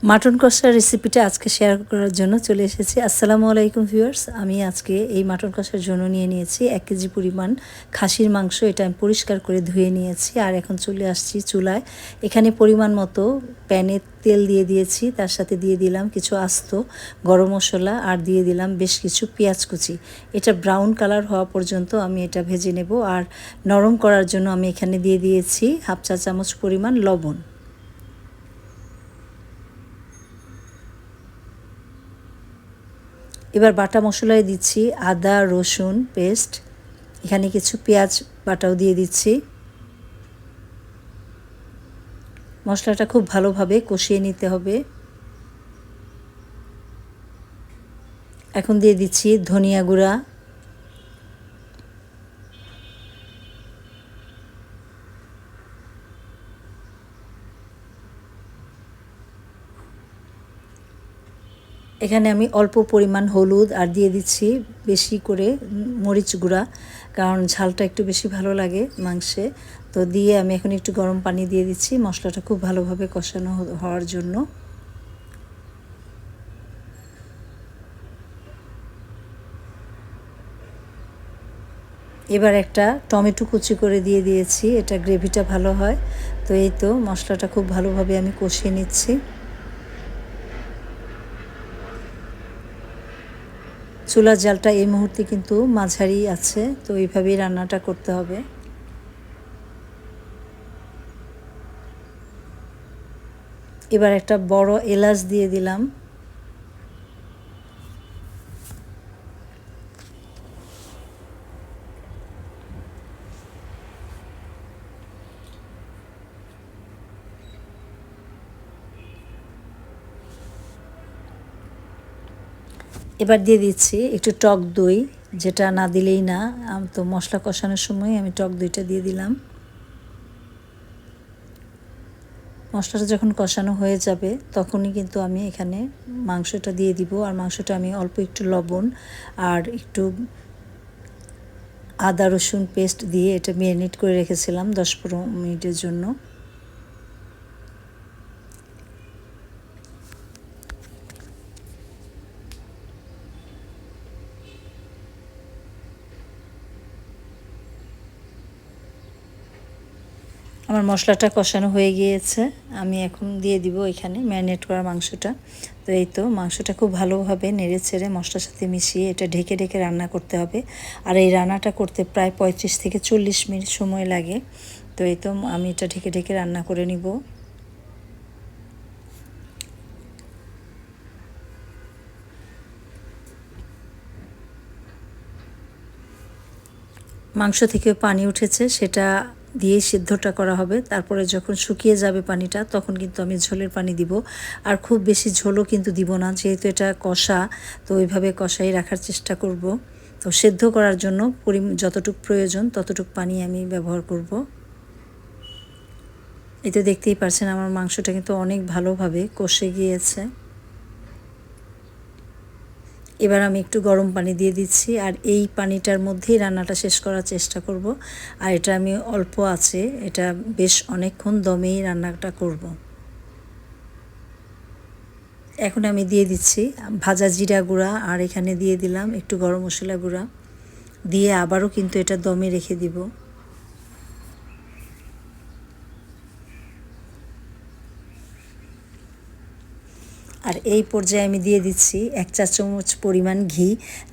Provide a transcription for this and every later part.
Mutton কষার রেসিপিটা আজকে শেয়ার করার জন্য চলে এসেছি। আসসালামু আলাইকুম ভিউয়ার্স। আমি আজকে এই মাটন কষার জন্য নিয়ে নিয়েছি 1 কেজি পরিমাণ খাসির মাংস। এটা আমি পরিষ্কার করে ধুয়ে নিয়েছি আর এখন চলে আসছি চুলায়। এখানে পরিমাণ মতো প্যানে তেল দিয়ে দিয়েছি, তার সাথে দিয়ে দিলাম কিছু আস্ত গরম মশলা আর দিয়ে দিলাম বেশ কিছু পেঁয়াজ কুচি। এটা ব্রাউন কালার হওয়া পর্যন্ত আমি এটা ভেজে নেব। আর নরম করার জন্য আমি এখানে দিয়ে দিয়েছি হাফ চা চামচ পরিমাণ লবণ। এবার বাটা মশলায় দিচ্ছি আদা রসুন পেস্ট, এখানে কিছু পেঁয়াজ বাটাও দিয়ে দিচ্ছি। মশলাটা খুব ভালোভাবে কষিয়ে নিতে হবে। এখন দিয়ে দিচ্ছি ধনিয়া গুঁড়া, এখানে আমি অল্প পরিমাণ হলুদ আর দিয়ে দিচ্ছি বেশি করে মরিচ গুঁড়া, কারণ ঝালটা একটু বেশি ভালো লাগে মাংসে। তো দিয়ে আমি এখন একটু গরম পানি দিয়ে দিচ্ছি মশলাটা খুব ভালোভাবে কষানো হওয়ার জন্য। এবার একটা টমেটো কুচি করে দিয়ে দিয়েছি, এটা গ্রেভিটা ভালো হয়। তো এই তো মশলাটা খুব ভালোভাবে আমি কষিয়ে নিচ্ছি। চুলার জালটা এই মুহূর্তে কিন্তু মাঝারি আছে, তো এইভাবেই রান্নাটা করতে হবে। এবার একটা বড় এলাচ দিয়ে দিলাম। এবার দিয়ে দিচ্ছি একটু টক দই, যেটা না দিলেই না। তো মশলা কষানোর সময় আমি টক দইটা দিয়ে দিলাম। মশলাটা যখন কষানো হয়ে যাবে তখনই কিন্তু আমি এখানে মাংসটা দিয়ে দিব। আর মাংসটা আমি অল্প একটু লবণ আর একটু আদা রসুন পেস্ট দিয়ে এটা ম্যারিনেট করে রেখেছিলাম 10-15 মিনিটের জন্য। আমার মশলাটা কষানো হয়ে গিয়েছে, আমি এখন দিয়ে দিব এখানে ম্যারিনেট করা মাংসটা। তো এই তো মাংসটা খুব ভালোভাবে নেড়ে ছেড়ে মশলার সাথে মিশিয়ে এটা ঢেকে ঢেকে রান্না করতে হবে। আর এই রান্নাটা করতে প্রায় 35 থেকে 40 মিনিট সময় লাগে। তো এই তো আমি এটা ঢেকে ঢেকে রান্না করে নিব। মাংস থেকে পানি উঠেছে, সেটা দিয়ে সিদ্ধটা করা হবে। তারপরে যখন শুকিয়ে যাবে পানিটা তখন কিন্তু আমি ঝোলের পানি দিব। আর খুব বেশি ঝোলও কিন্তু দিব না, যেহেতু এটা কষা, তো ওইভাবে কষাই রাখার চেষ্টা করব। তো সেদ্ধ করার জন্য যতটুকু প্রয়োজন ততটুকু পানি আমি ব্যবহার করব। এই তো দেখতেই পারছেন আমার মাংসটা কিন্তু অনেক ভালোভাবে কষে গিয়েছে। এবার আমি একটু গরম পানি দিয়ে দিচ্ছি আর এই পানিটার মধ্যেই রান্নাটা শেষ করার চেষ্টা করব। আর এটা আমি অল্প আছে, এটা বেশ অনেকক্ষণ দমেই রান্নাটা করব। এখন আমি দিয়ে দিচ্ছি ভাজা জিরা গুঁড়া আর এখানে দিয়ে দিলাম একটু গরম মশলা গুঁড়া, দিয়ে আবারও কিন্তু এটা দমে রেখে দিব। আর এই পর্যায়ে আমি দিয়ে দিচ্ছি 1 চা চামচ পরিমাণ ঘি,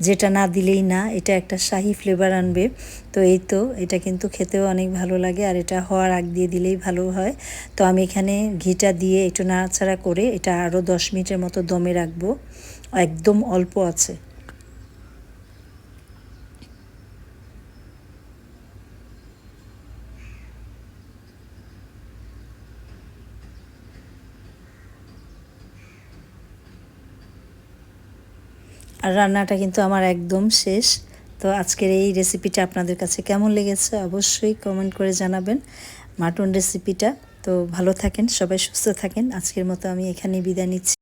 যেটা না দিলেই না, এটা একটা শাহি ফ্লেভার আনবে। তো এই তো এটা কিন্তু খেতেও অনেক ভালো লাগে আর এটা হওয়ার আগ দিয়ে দিলেই ভালো হয়। তো আমি এখানে ঘিটা দিয়ে একটু নাড়াচাড়া করে এটা আরও 10 মিনিটের মতো দমে রাখবো, একদম অল্প আছে। আর রান্নাটা কিন্তু আমার একদম শেষ। তো আজকের এই রেসিপিটা আপনাদের কাছে কেমন লেগেছে অবশ্যই কমেন্ট করে জানাবেন, মাটন রেসিপিটা। তো ভালো থাকেন সবাই, সুস্থ থাকেন। আজকের মতো আমি এখানেই বিদায় নিচ্ছি।